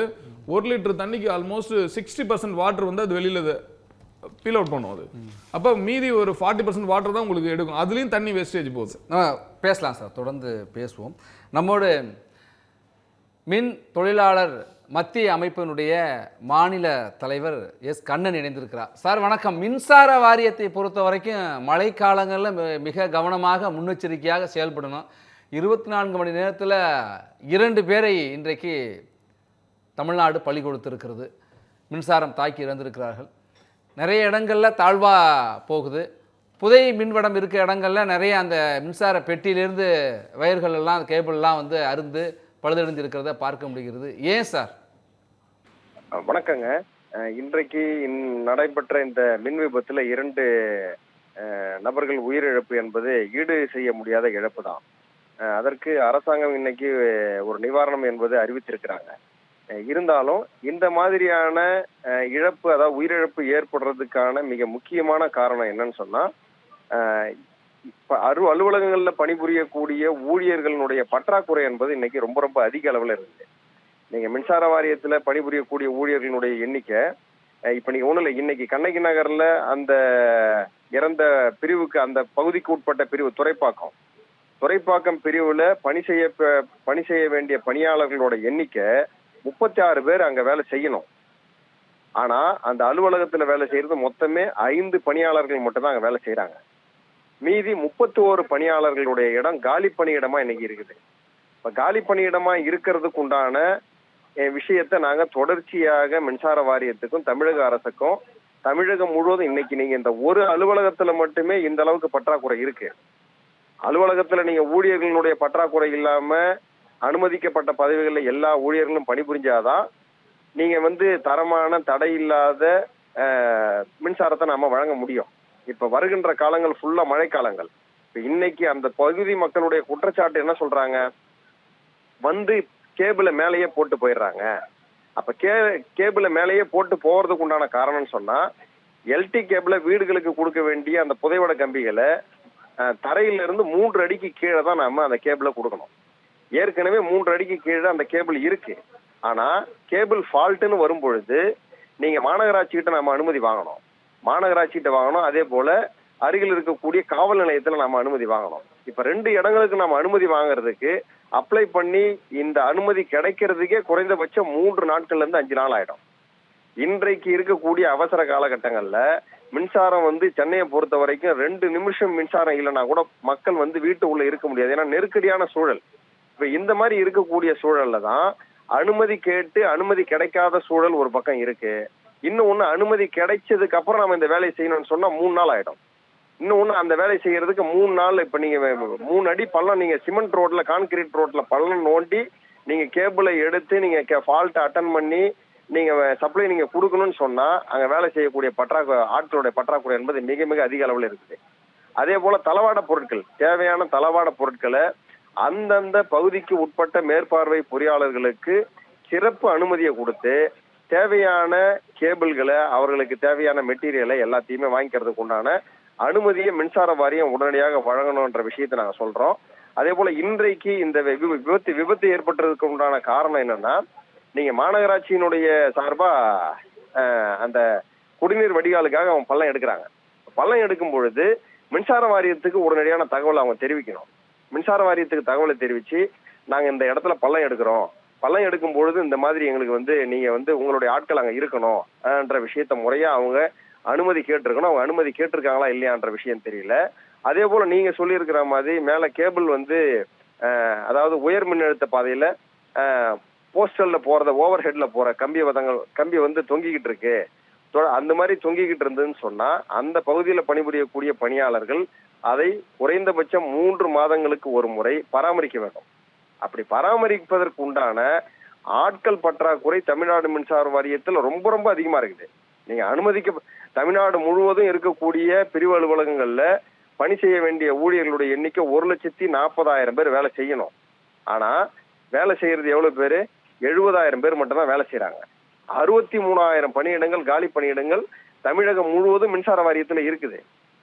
1 லிட்டர் தண்ணிக்கு ஆல்மோஸ்ட் 60% வாட்டர் அது வெளியில் பீல் அவுட் பண்ணும். அது அப்போ மீதி ஒரு 40% வாட்டர் தான் உங்களுக்கு எடுக்கும். அதுலேயும் தண்ணி வேஸ்டேஜ் போகுது. பேசலாம் சார், தொடர்ந்து பேசுவோம். நம்மோடு மின் தொழிலாளர் மத்திய அமைப்பினுடைய மாநில தலைவர் எஸ் கண்ணன் இணைந்திருக்கிறார். சார் வணக்கம். மின்சார வாரியத்தை பொறுத்த வரைக்கும் மழைக்காலங்களில் மிக கவனமாக முன்னெச்சரிக்கையாக செயல்படணும். 24 மணி நேரத்தில் 2 பேரை இன்றைக்கு தமிழ்நாடு பலி கொடுத்திருக்கிறது. மின்சாரம் தாக்கி இறந்திருக்கிறார்கள். நிறைய இடங்களில் தாழ்வாக போகுது. புதை மின்வடம் இருக்க இடங்களில் நிறைய அந்த மின்சார பெட்டியிலேருந்து வயர்கள் எல்லாம் கேபிள்லாம் அருந்து பழுதடைந்து இருக்கிறத பார்க்க முடிகிறது. ஏன் சார்? வணக்கங்க. இன்றைக்கு நடைபெற்ற இந்த மின் விபத்தில் 2 நபர்கள் உயிரிழப்பு என்பது ஈடு செய்ய முடியாத இழப்பு தான். அதற்கு அரசாங்கம் இன்னைக்கு ஒரு நிவாரணம் என்பது அறிவித்திருக்கிறாங்க. இருந்தாலும் இந்த மாதிரியான இழப்பு, அதாவது உயிரிழப்பு ஏற்படுறதுக்கான மிக முக்கியமான காரணம் என்னன்னு சொன்னா, அலுவலகங்கள்ல பணிபுரியக்கூடிய ஊழியர்களுடைய பற்றாக்குறை என்பது இன்னைக்கு ரொம்ப ரொம்ப அதிக அளவில் இருக்குது. நீங்க மின்சார வாரியத்துல பணிபுரியக்கூடிய ஊழியர்களுடைய எண்ணிக்கை இப்ப நீங்க ஒண்ணும் இல்லை, இன்னைக்கு கண்ணகி நகர்ல அந்த இறந்த பிரிவுக்கு, அந்த பகுதிக்கு உட்பட்ட பிரிவு துறைப்பாக்கம் பிரிவுல பணி செய்ய வேண்டிய பணியாளர்களோட எண்ணிக்கை 36 பேர் அங்க வேலை செய்யணும். ஆனா அந்த அலுவலகத்துல வேலை செய்யறது மொத்தமே 5 பணியாளர்கள் மட்டும் தான் அங்க வேலை செய்யறாங்க. மீதி 31 பணியாளர்களுடைய இடம் காலி பணியிடமா இன்னைக்கு இருக்குது. இப்ப காலி பணியிடமா இருக்கிறதுக்கு உண்டான விஷயத்தை நாங்க தொடர்ச்சியாக மின்சார வாரியத்துக்கும் தமிழக அரசுக்கும், தமிழகம் முழுவதும் இன்னைக்கு நீங்க இந்த ஒரு அலுவலகத்துல மட்டுமே இந்த அளவுக்கு பற்றாக்குறை இருக்கு. அலுவலகத்துல நீங்க ஊழியர்களுடைய பற்றாக்குறை இல்லாம அனுமதிக்கப்பட்ட பதவிகளில் எல்லா ஊழியர்களும் பணிபுரிஞ்சாதான் நீங்க தரமான தடை இல்லாத மின்சாரத்தை நாம வழங்க முடியும். இப்ப வருகின்ற காலங்கள் ஃபுல்லா மழைக்காலங்கள். இப்ப இன்னைக்கு அந்த பகுதி மக்களுடைய குற்றச்சாட்டு என்ன சொல்றாங்க, கேபிளை மேலேயே போட்டு போயிடுறாங்க. அப்ப கேபிளை மேலேயே போட்டு போறதுக்கு உண்டான காரணம்னு சொன்னா, எல்டி கேபிளை வீடுகளுக்கு கொடுக்க வேண்டிய அந்த புதைவட கம்பிகளை தரையில இருந்து 3 அடிக்கு கீழே தான் நாம அந்த கேபிளை கொடுக்கணும். ஏற்கனவே 3 அடிக்கு கீழே அந்த கேபிள் இருக்கு. ஆனா கேபிள் ஃபால்ட்டுன்னு வரும் பொழுது நீங்க மாநகராட்சி கிட்ட நாம அனுமதி வாங்கணும். அதே போல அருகில் இருக்கக்கூடிய காவல் நிலையத்துல நாம அனுமதி வாங்கணும். இப்ப 2 இடங்களுக்கு நாம அனுமதி வாங்குறதுக்கு அப்ளை பண்ணி இந்த அனுமதி கிடைக்கிறதுக்கே குறைந்தபட்சம் 3 நாட்கள்ல இருந்து 5 நாள் ஆயிடும். இன்றைக்கு இருக்கக்கூடிய அவசர காலகட்டங்கள்ல மின்சாரம் சென்னையை பொறுத்த வரைக்கும் 2 நிமிஷம் மின்சாரம் இல்லைன்னா கூட மக்கள் வீட்டுக்குள்ள இருக்க முடியாது. ஏன்னா நெருக்கடியான சூழல். இப்ப இந்த மாதிரி இருக்கக்கூடிய சூழல்ல தான் அனுமதி கேட்டு அனுமதி கிடைக்காத சூழல் ஒரு பக்கம் இருக்கு. இன்னொன்னு, அனுமதி கிடைச்சதுக்கு அப்புறம் நம்ம இந்த வேலையை செய்யணும்னு சொன்னா 3 நாள் ஆயிடும். இன்னொன்னு, அந்த வேலை செய்யறதுக்கு 3 நாள், இப்ப நீங்க 3 அடி பள்ளம், நீங்க சிமெண்ட் ரோட்ல கான்கிரீட் ரோட்ல பள்ளம் நோண்டி நீங்க கேபிளை எடுத்து நீங்க ஃபால்ட்டை அட்டன் பண்ணி நீங்க சப்ளை நீங்க கொடுக்கணும்னு சொன்னா அங்க வேலை செய்யக்கூடிய ஆட்களுடைய பற்றாக்குறை என்பது மிக மிக அதிக அளவில் இருக்குது. அதே போல தளவாட பொருட்கள், தேவையான தளவாட பொருட்களை அந்தந்த பகுதிக்கு உட்பட்ட மேற்பார்வை பொறியாளர்களுக்கு சிறப்பு அனுமதியை கொடுத்து தேவையான கேபிள்களை, அவர்களுக்கு தேவையான மெட்டீரியலை எல்லாத்தையுமே வாங்கிக்கிறதுக்கு உண்டான அனுமதியை மின்சார வாரியம் உடனடியாக வழங்கணும்ன்ற விஷயத்தை நாங்கள் சொல்றோம். அதே போல இன்றைக்கு இந்த விபத்து ஏற்பட்டதுக்கு உண்டான காரணம் என்னன்னா, நீங்க மாநகராட்சியினுடைய சார்பா அந்த குடிநீர் வடிகாலுக்காக அவங்க பள்ளம் எடுக்கிறாங்க. பள்ளம் எடுக்கும் பொழுது மின்சார வாரியத்துக்கு உடனடியான தகவல் அவங்க தெரிவிக்கணும். மின்சார வாரியத்துக்கு தகவலை தெரிவிச்சு, நாங்க இந்த இடத்துல பள்ளம் எடுக்கிறோம், பள்ளம் எடுக்கும் பொழுது இந்த மாதிரி எங்களுக்கு நீங்க உங்களுடைய ஆட்கள் அங்க இருக்கணும் என்ற விஷயத்த முறையா அவங்க அனுமதி கேட்டிருக்கணும். அவங்க அனுமதி கேட்டிருக்காங்களா இல்லையான்ற விஷயம் தெரியல. அதே போல நீங்க சொல்லியிருக்கிற மாதிரி மேல கேபிள் அதாவது உயர் மின்னழுத்த பாதையில போஸ்டல்ல போறத ஓவர் ஹெட்ல போற கம்பி தொங்கிக்கிட்டு இருக்கு. அந்த மாதிரி தொங்கிக்கிட்டு இருந்ததுன்னு சொன்னா அந்த பகுதியில் பணிபுரியக்கூடிய பணியாளர்கள் அதை குறைந்தபட்சம் 3 மாதங்களுக்கு ஒரு முறை பராமரிக்க வேண்டும். அப்படி பராமரிப்பதற்கு உண்டான ஆட்கள் பற்றாக்குறை தமிழ்நாடு மின்சார வாரியத்தில் ரொம்ப ரொம்ப அதிகமா இருக்குது. நீங்க தமிழ்நாடு முழுவதும் இருக்கக்கூடிய பிரிவு அலுவலகங்கள்ல பணி செய்ய வேண்டிய ஊழியர்களுடைய எண்ணிக்கை 1,40,000 பேர் வேலை செய்யணும். ஆனா வேலை செய்யறது எவ்வளவு பேரு? 70,000 பேர் மட்டும் தான் வேலை செய்யறாங்க. 63,000 பணியிடங்கள், காலி பணியிடங்கள் தமிழகம் முழுவதும் மின்சார வாரியத்துல இருக்குது.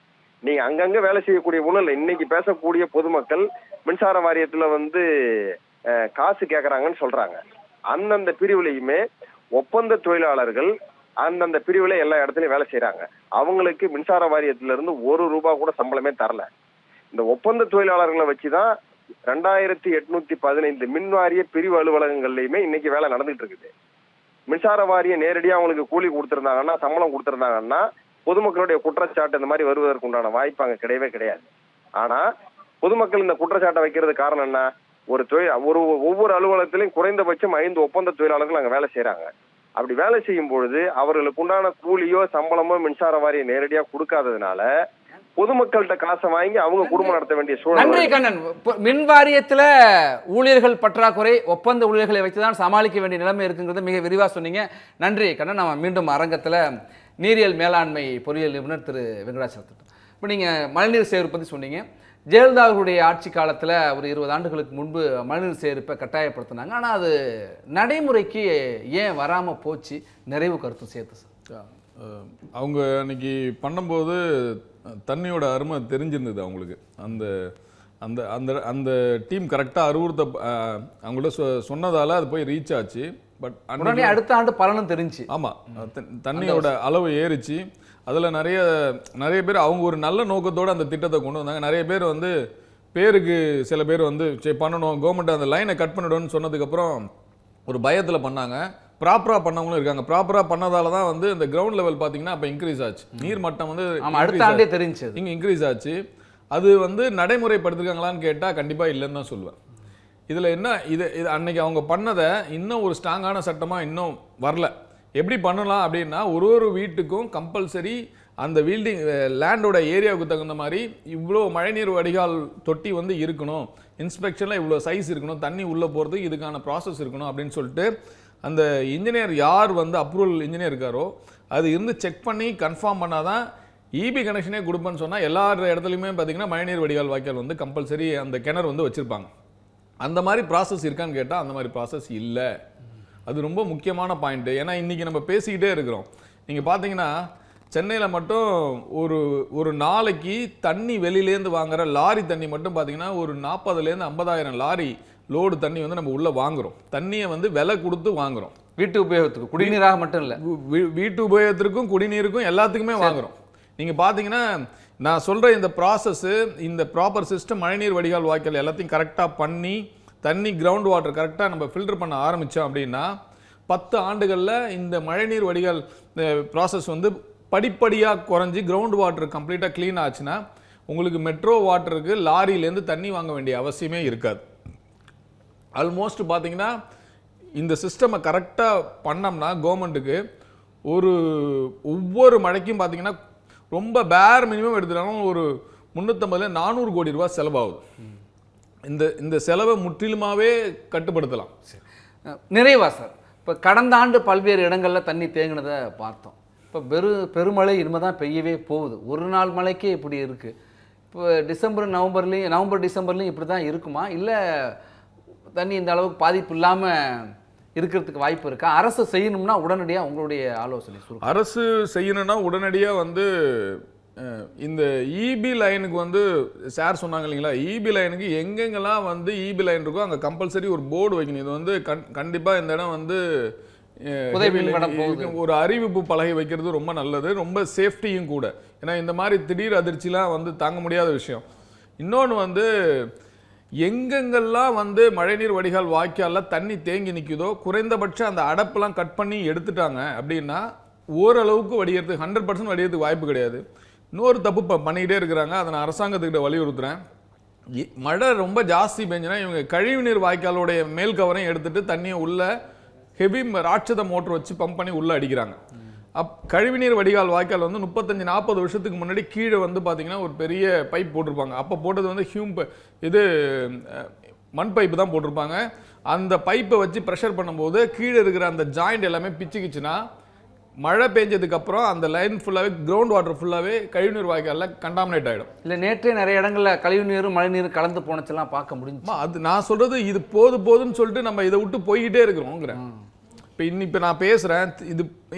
நீங்க அங்கங்க வேலை செய்யக்கூடிய உணர்வு இன்னைக்கு பேசக்கூடிய பொதுமக்கள் மின்சார வாரியத்துல காசு கேட்கறாங்கன்னு சொல்றாங்க. அந்தந்த பிரிவுலையுமே ஒப்பந்த தொழிலாளர்கள் அந்தந்த பிரிவுல எல்லா இடத்துலயும் வேலை செய்யறாங்க. அவங்களுக்கு மின்சார வாரியத்துல இருந்து 1 ரூபாய் கூட சம்பளமே தரல. இந்த ஒப்பந்த தொழிலாளர்களை வச்சுதான் 2815 மின் வாரிய பிரிவு அலுவலகங்கள்லயுமே இன்னைக்கு வேலை நடந்துட்டு இருக்குது. மின்சார வாரியம் நேரடியா அவங்களுக்கு கூலி கொடுத்திருந்தாங்கன்னா, சம்பளம் கொடுத்திருந்தாங்கன்னா பொதுமக்களுடைய குற்றச்சாட்டு இந்த மாதிரி வருவதற்கு உண்டான வாய்ப்பு அங்க கிடையவே கிடையாது. ஆனா பொதுமக்கள் இந்த குற்றச்சாட்டை வைக்கிறது காரணம் என்ன? ஒவ்வொரு அலுவலகத்திலையும் குறைந்தபட்சம் 5 ஒப்பந்த தொழிலாளர்கள் அங்க வேலை செய்யறாங்க. அப்படி வேலை செய்யும் பொழுது அவர்களுக்கு உண்டான கூலியோ சம்பளமோ மின்சார வாரியம் நேரடியா கொடுக்காததுனால பொதுமக்கள்கிட்ட காசை வாங்கி அவங்க குடும்பம் நடத்த வேண்டிய சூழல். நன்றி கண்ணன். மின் வாரியத்துல ஊழியர்கள் பற்றாக்குறை, ஒப்பந்த ஊழியர்களை வச்சுதான் சமாளிக்க வேண்டிய நிலைமை இருக்குங்கிறது மிக விரிவா சொன்னீங்க. நன்றி கண்ணன். நம்ம மீண்டும் அரங்கத்துல நீரியல் மேலாண்மை பொறியியல் நிபுணர் திரு வெங்கடாச்சலத்திட்டம். இப்போ நீங்கள் மழைநீர் சேகரிப்பு பற்றி சொன்னீங்க. ஜெயலலிதா அவர்களுடைய ஆட்சி காலத்தில் ஒரு 20 ஆண்டுகளுக்கு முன்பு மழைநீர் சேகரிப்பை கட்டாயப்படுத்தினாங்க. ஆனால் அது நடைமுறைக்கு ஏன் வராமல் போச்சு? நிறைவு கருத்து சேர்த்து சார். அவங்க அன்னைக்கு பண்ணும்போது தண்ணியோட அருமை தெரிஞ்சிருந்தது அவங்களுக்கு. அந்த அந்த அந்த அந்த டீம் கரெக்டாக அவங்கள்ட்ட சொன்னதால் அது போய் ரீச் ஆச்சு. பட் உடனே அடுத்த ஆண்டு பலனும் தெரிஞ்சு. ஆமாம், தண்ணியோட அளவு ஏறிச்சு. அதில் நிறைய பேர் அவங்க ஒரு நல்ல நோக்கத்தோடு அந்த திட்டத்தை கொண்டு வந்தாங்க. நிறைய பேர் பேருக்கு சில பேர் சரி பண்ணணும், கவர்மெண்ட் அந்த லைனை கட் பண்ணிடும்னு சொன்னதுக்கப்புறம் ஒரு பயத்தில் பண்ணாங்க. ப்ராப்பராக பண்ணவங்களும் இருக்காங்க. ப்ராப்பராக பண்ணதால தான் இந்த கிரவுண்ட் லெவல் பார்த்தீங்கன்னா அப்போ இன்க்ரீஸ் ஆச்சு. நீர் மட்டம் அடுத்த ஆண்டே தெரிஞ்சு இங்கே இன்க்ரீஸ் ஆச்சு. அது நடைமுறைப்படுத்திருக்காங்களான்னு கேட்டால் கண்டிப்பாக இல்லைன்னு தான் சொல்லுவேன். இதில் என்ன இது அன்னைக்கு அவங்க பண்ணதை இன்னும் ஒரு ஸ்ட்ராங்கான சட்டமாக இன்னும் வரல. எப்படி பண்ணலாம் அப்படின்னா, ஒரு வீட்டுக்கும் கம்பல்சரி அந்த லேண்டோட ஏரியாவுக்கு தகுந்த மாதிரி இவ்வளோ மழைநீர் வடிகால் தொட்டி இருக்கணும், இன்ஸ்பெக்ஷனில் இவ்வளோ சைஸ் இருக்கணும், தண்ணி உள்ளே போகிறதுக்கு இதுக்கான ப்ராசஸ் இருக்கணும் அப்படின்னு சொல்லிட்டு அந்த இன்ஜினியர் யார் அப்ரூவல் இன்ஜினியர் இருக்காரோ அது செக் பண்ணி கன்ஃபார்ம் பண்ணாதான் இபி கனெக்ஷனே கொடுப்பேன்னு சொன்னால் எல்லா இடத்துலையுமே பார்த்தீங்கன்னா மழைநீர் வடிகால் வாய்க்கால் கம்பல்சரி அந்த கிணறு வச்சுருப்பாங்க. அந்த மாதிரி ப்ராசஸ் இருக்கான்னு கேட்டால் அந்த மாதிரி ப்ராசஸ் இல்லை. அது ரொம்ப முக்கியமான பாயிண்ட்டு. ஏன்னா இன்றைக்கி நம்ம பேசிக்கிட்டே இருக்கிறோம். நீங்கள் பார்த்தீங்கன்னா சென்னையில் மட்டும் ஒரு நாளைக்கு தண்ணி வெளியிலேருந்து வாங்குற லாரி தண்ணி மட்டும் பார்த்தீங்கன்னா ஒரு 40,000 to 50,000 லாரி லோடு தண்ணி நம்ம உள்ளே வாங்குகிறோம். தண்ணியை விலை கொடுத்து வாங்குகிறோம். வீட்டு உபயோகத்துக்கு, குடிநீராக மட்டும் இல்லை, வீட்டு உபயோகத்திற்கும் குடிநீருக்கும் எல்லாத்துக்குமே வாங்குகிறோம். நீங்கள் பார்த்தீங்கன்னா நான் சொல்கிற இந்த ப்ராசஸ்ஸு, இந்த ப்ராப்பர் சிஸ்டம், மழைநீர் வடிகால் வாய்க்கால் எல்லாத்தையும் கரெக்டாக பண்ணி தண்ணி கிரவுண்ட் வாட்டர் கரெக்டாக நம்ம ஃபில்டர் பண்ண ஆரம்பித்தோம் அப்படின்னா 10 ஆண்டுகளில் இந்த மழைநீர் வடிகால் ப்ராசஸ் படிப்படியாக குறைஞ்சி கிரவுண்ட் வாட்டர் கம்ப்ளீட்டாக க்ளீன் ஆச்சுன்னா உங்களுக்கு மெட்ரோ வாட்டருக்கு லாரியிலேருந்து தண்ணி வாங்க வேண்டிய அவசியமே இருக்காது. ஆல்மோஸ்ட் பார்த்தீங்கன்னா இந்த சிஸ்டமை கரெக்டாக பண்ணோம்னா கவர்மெண்ட்டுக்கு ஒவ்வொரு மழைக்கும் பார்த்தீங்கன்னா ரொம்ப பேர் மினிமம் எடுத்துட்டாலும் ஒரு 350-400 கோடி ரூபாய் செலவாகுது. இந்த செலவை முற்றிலுமாவே கட்டுப்படுத்தலாம். நிறைவா சார், இப்போ கடந்த ஆண்டு பல்வேறு இடங்களில் தண்ணி தேங்கினதை பார்த்தோம். இப்போ பெருமழை இனிமே தான் பெய்யவே போகுது. ஒரு நாள் மழைக்கே இப்படி இருக்குது. இப்போ நவம்பர் டிசம்பர்லேயும் இப்படி தான் இருக்குமா, இல்லை தண்ணி இந்த அளவுக்கு பாதிப்பு இல்லாமல் இருக்கிறதுக்கு வாய்ப்பு இருக்கா? அரசு செய்யணும்னா உடனடியாக உங்களுடைய ஆலோசனை சொல்லுங்கள். அரசு செய்யணும்னா உடனடியாக இந்த இபி லைனுக்கு வந்து சார் சொன்னாங்க இல்லைங்களா, இபி லைனுக்கு எங்கெங்கெல்லாம் வந்து இபி லைன் இருக்கோ அங்கே கம்பல்சரி ஒரு போர்டு வைக்கணும். இது வந்து கண்டிப்பாக இந்த இடம் வந்து ஒரு அறிவிப்பு பலகை வைக்கிறது ரொம்ப நல்லது, ரொம்ப சேஃப்டியும் கூட. ஏன்னா இந்த மாதிரி திடீர் அதிர்ச்சிலாம் வந்து தாங்க முடியாத விஷயம். இன்னொன்று வந்து எங்கெங்கெல்லாம் வந்து மழைநீர் வடிகால் வாய்க்காலில் தண்ணி தேங்கி நிற்குதோ குறைந்தபட்சம் அந்த அடப்பெல்லாம் கட் பண்ணி எடுத்துட்டாங்க அப்படின்னா ஓரளவுக்கு வடிகிறதுக்கு 100% வடிகிறதுக்கு வாய்ப்பு கிடையாது. இன்னொரு தப்பு பண்ணிக்கிட்டே இருக்கிறாங்க, அதை நான் அரசாங்கத்துக்கிட்ட வலியுறுத்துறேன். மழை ரொம்ப ஜாஸ்தி பெஞ்சுன்னா இவங்க கழிவுநீர் வாய்க்காலோடைய மேல் கவரையும் எடுத்துட்டு தண்ணியை உள்ள ஹெவி ராட்சத மோட்டர் வச்சு பம்ப் பண்ணி உள்ள அடிக்கிறாங்க. கழிவுநீர் வடிகால் வாய்க்கால் வந்து 35-40 வருஷத்துக்கு முன்னாடி கீழே வந்து பார்த்தீங்கன்னா ஒரு பெரிய பைப் போட்டிருப்பாங்க. அப்போ போட்டது வந்து இது மண் பைப்பு தான் போட்டிருப்பாங்க. அந்த பைப்பை வச்சு ப்ரெஷர் பண்ணும்போது கீழே இருக்கிற அந்த ஜாயிண்ட் எல்லாமே பிச்சுக்கிச்சுன்னா மழை பெஞ்சதுக்கு அப்புறம் அந்த லைன் ஃபுல்லாகவே கிரவுண்ட் வாட்டர் ஃபுல்லாகவே கழிவுநீர் வாய்க்காலில் கண்டாமினேட் ஆகிடும். இல்லை நேற்றே நிறைய இடங்களில் கழிவுநீரும் மழை நீரும் கலந்து போனச்செல்லாம் பார்க்க முடிஞ்சுமா? அது நான் சொல்கிறது இது போதுன்னு சொல்லிட்டு நம்ம இதை விட்டு போய்கிட்டே இருக்கிறோங்கிறேன். இப்போ நான் பேசுகிறேன்,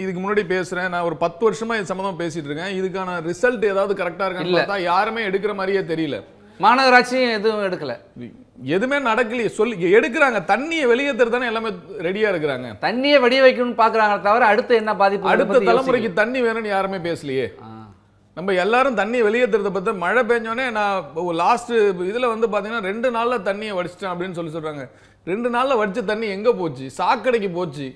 இதுக்கு முன்னாடி பேசுகிறேன், நான் ஒரு 10 வருஷமாக இது சம்மந்தமாக பேசிகிட்டு இருக்கேன். இதுக்கான ரிசல்ட் ஏதாவது கரெக்டாக இருக்கான்னு பார்த்தா யாருமே எடுக்கிற மாதிரியே தெரியல. மாநகராட்சியும் எதுவும் எடுக்கல, எதுவுமே நடக்கலையே. எடுக்கிறாங்க, தண்ணியை வெளியேற்றுறது தானே எல்லாமே ரெடியாக இருக்கிறாங்க. தண்ணியை வெடி வைக்கணும்னு பார்க்குறாங்க தவிர அடுத்து என்ன பாதிப்பு, அடுத்த தலைமுறைக்கு தண்ணி வேணும்னு யாருமே பேசலையே. நம்ம எல்லாரும் தண்ணியை வெளியேற்றுறத பற்றி மழை பெஞ்சோடனே நான் லாஸ்ட் இதில் வந்து பார்த்தீங்கன்னா 2 நாளில் தண்ணியை வடிச்சிட்டேன் அப்படின்னு சொல்கிறாங்க. 2 நாளில் வடித்த தண்ணி எங்கே போச்சு? சாக்கடைக்கு போச்சு.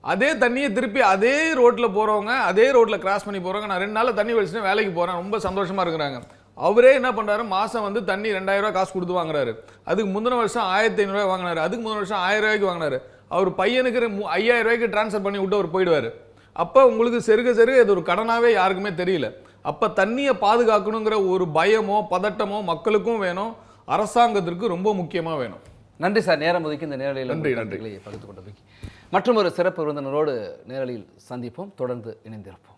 அதே தண்ணியை திருப்பி அதே ரோட்டில் போகிறவங்க, அதே ரோட்டில் கிராஸ் பண்ணி போகிறவங்க, நான் 2 நாளில் தண்ணி வடிச்சுட்டு வேலைக்கு போகிறேன் ரொம்ப சந்தோஷமாக இருக்கிறாங்க. அவரே என்ன பண்ணுறாரு, மாதம் வந்து தண்ணி 2000 ரூபா காசு கொடுத்து வாங்குறாரு. அதுக்கு முந்தின வருஷம் 1500 ரூபாய் வாங்கினாரு. அதுக்கு முந்தின வருஷம் 1000 ரூபாய்க்கு வாங்கினாரு. அவர் பையனுக்கு 5000 ரூபாய்க்கு டிரான்ஸ்ஃபர் பண்ணி விட்டு அவர் போயிடுவார். அப்போ உங்களுக்கு செருக இது ஒரு கடனாகவே யாருக்குமே தெரியல. அப்போ தண்ணியை பாதுகாக்கணுங்கிற ஒரு பயமோ பதட்டமோ மக்களுக்கும் வேணும், அரசாங்கத்திற்கு ரொம்ப முக்கியமாக வேணும். நன்றி சார், நேரம் ஒதுக்கி இந்த நேரலையில் நன்றி பகிர்ந்து கொண்டதுக்கு. மற்றும் ஒரு சிறப்பு விருந்தினரோடு நேரலையில் சந்திப்போம். தொடர்ந்து இணைந்திருப்போம்.